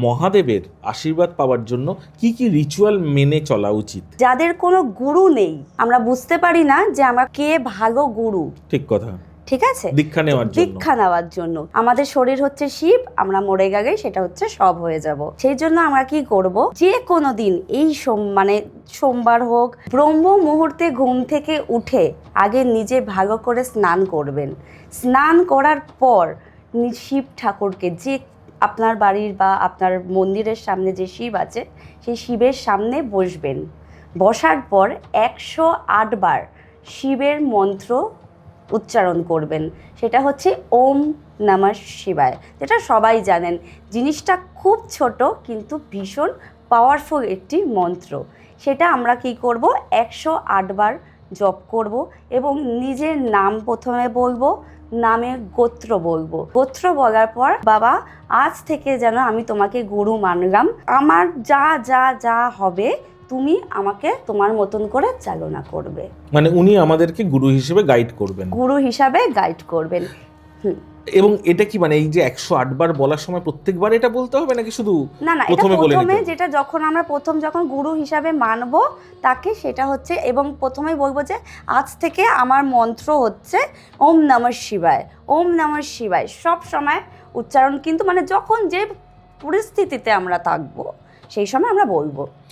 মহাদেবের আশীর্বাদ পাওয়ার জন্য কি কি রিচুয়াল মেনে চলা উচিত? যাদের কোনো গুরু নেই, আমরা বুঝতে পারি না যে আমার কে ভালো গুরু। ঠিক কথা। ঠিক আছে, দীক্ষা নেওয়ার জন্য আমাদের শরীর হচ্ছে শিব, আমরা মরে গেলে সেটা হচ্ছে সব হয়ে যাব। সেই জন্য আমরা কি করব, যে কোনো দিন এই সোমবার হোক, ব্রহ্ম মুহূর্তে ঘুম থেকে উঠে আগে নিজে ভালো করে স্নান করবেন। স্নান করার পর শিব ঠাকুরকে, যে আপনার বাড়ির বা আপনার মন্দিরের সামনে যে শিব আছে সেই শিবের সামনে বসবেন। বসার পর 108 বার শিবের মন্ত্র উচ্চারণ করবেন। সেটা হচ্ছে ওম নমঃ শিবায়, যেটা সবাই জানেন। জিনিসটা খুব ছোট কিন্তু ভীষণ পাওয়ারফুল একটি মন্ত্র। সেটা আমরা কি করব, 108 বার জপ করব এবং নিজের নাম প্রথমে বলবো, নামের গোত্র বলবো। গোত্র বলার পর, বাবা আজ থেকে যেন আমি তোমাকে গুরু মানলাম, আমার যা যা যা হবে তুমি আমাকে তোমার মতন করে চালনা করবে। মানে উনি আমাদেরকে গুরু হিসেবে গাইড করবেন। এবং এটা কি মানে এই যে 108 বার বলার সময় প্রত্যেকবার এটা বলতে হবে নাকি শুধু না, এটা প্রথমে যেটা যখন আমরা যখন গুরু হিসাবে মানবো তাকে, সেটা হচ্ছে, এবং প্রথমে বলবো যে আজ থেকে আমার মন্ত্র হচ্ছে ওম নমঃ শিবায়। ওম নমঃ শিবায় সব সময় উচ্চারণ, কিন্তু মানে যখন যে পরিস্থিতিতে আমরা থাকবো সেই সময় আমরা বলবো।